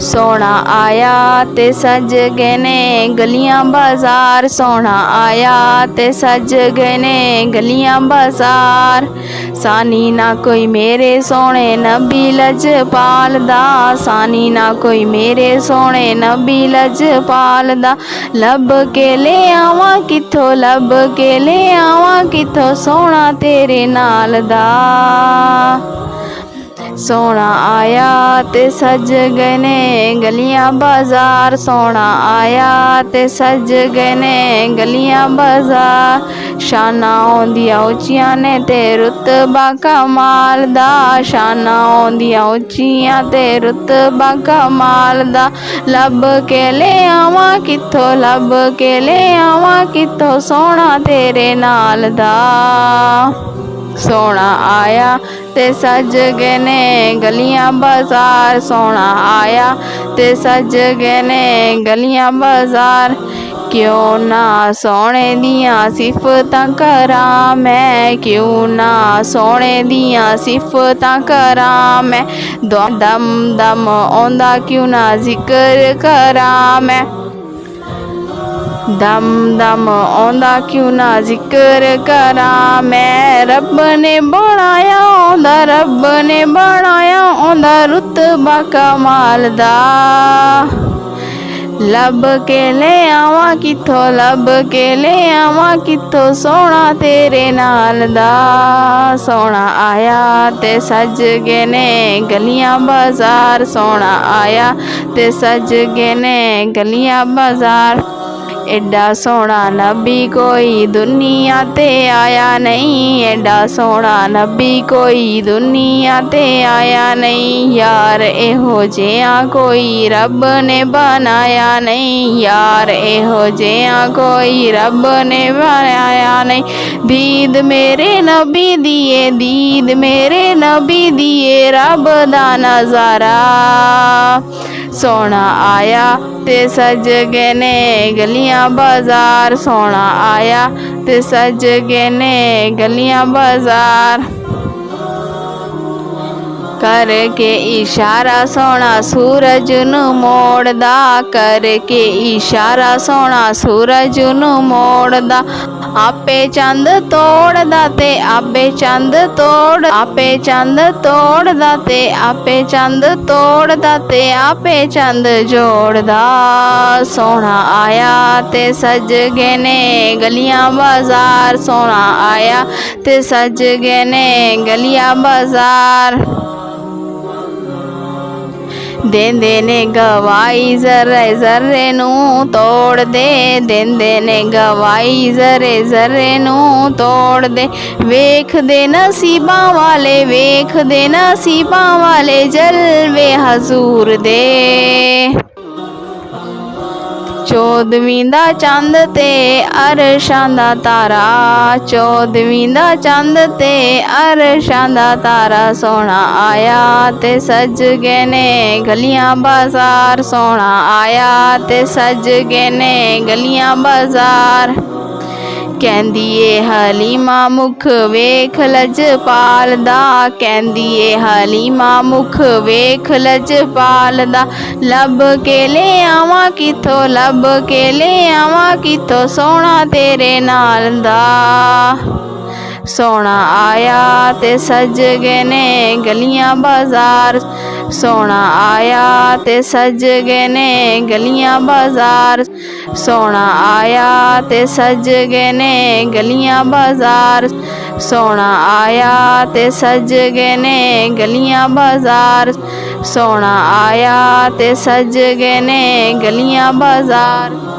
सोहना आया ते सज गए ने गलियां बाजार, सोहना आया ते सज गए ने गलियां बाजार। सानी ना कोई मेरे सोहने नबी लजपाल दा, सानी ना कोई मेरे सोहने नबी लजपाल दा। लब के ले आवां किथों, लब के ले आवां किथों सोहना तेरे नाल दा। सोहना आया ते सज गए ने गलियां बाजार, सोहना आया ते सज गए ने गलियां बाजार। शाना औंदियां उच्चियां ने ते रुतबा कमाल दा, शाना औंदियां उच्चियां ते रुतबा कमाल दा। लब के ले आवां किथों, लब के ले आवां किथों सोहना तेरे नाल दा। सोहना आया ते सज गए ने गलियां बाजार, सोहना आया ते सज गए ने गलियां बाजार। क्यों ना सोहने दियां सिफतां करां मैं, क्यों ना सोहने दियां सिफतां करां मैं। दम दम औंदा क्यों ना जिक्र करां मैं, दम दम औंदा क्यों ना जिक्र करां मैं। रब ने बनाया औंदा, रब ने बनाया औंदा रुतबा कमाल दा। लब के ले आवां किथों, लब के ले आवां किथों सोहना तेरे नाल दा। सोहना आया ते सज गए ने गलियां बाजार, सोहना आया ते सज गए ने गलियां बाजार। एडा सोहना नबी कोई दुनिया ते आया नहीं, एडा सोहना नबी कोई दुनिया ते आया नहीं। यार एहो जिहा कोई रब ने बनाया नहीं, यार एहो जिहा कोई रब ने बनाया नहीं। दीद मेरे नबी दिए, दीद मेरे नबी दिए रब दा नजारा। सोहना आया ते सज गए ने गलियां बाजार, सोहना आया ते सज गए ने गलियां बाजार। करके इशारा सोहना सूरज नू मोड़दा, करके इशारा सोहना सूरज नू मोड़दा। आपे चंद तोड़दा ते आपे चंद तोड़, आपे चंद तोड़दा ते आपे चंद तोड़दा ते आपे चंद जोड़दा। सोहना आया ते सज गए ने गलियां बाजार, सोहना आया ते सज गए ने गलियां बाजार। देंदे ने गवाही जर्रे जर्रे नू तोड़ दे, देंदे ने गवाही जर्रे जर्रे नू तोड़ दे। वेख दे नसीबां वाले, वेख दे नसीबां वाले जलवे हजूर दे। चौदवीं दा चंद ते अरशां दा तारा, चौदवीं दा चंद ते अरशां दा तारा। सोहना आया ते सज गए ने गलियां बाजार, सोहना आया ते सज गए ने गलियां बाजार। कहंदी ए हलीमा मुख वेख लजपाल दा, कहंदी ए हलीमा मुख वेख लजपाल दा। लब के ले आवां किथों, लब के ले आवां किथों सोहना तेरे नाल दा। सोहना आया ते सज गए ने गलियां बाजार, सोहना आया ते सज गए ने गलियां बाजार। सोहना आया ते सज गए ने गलियां बाजार, सोहना आया ते सज गए ने गलियां बाजार। सोहना आया ते सज गए ने गलियां बाजार।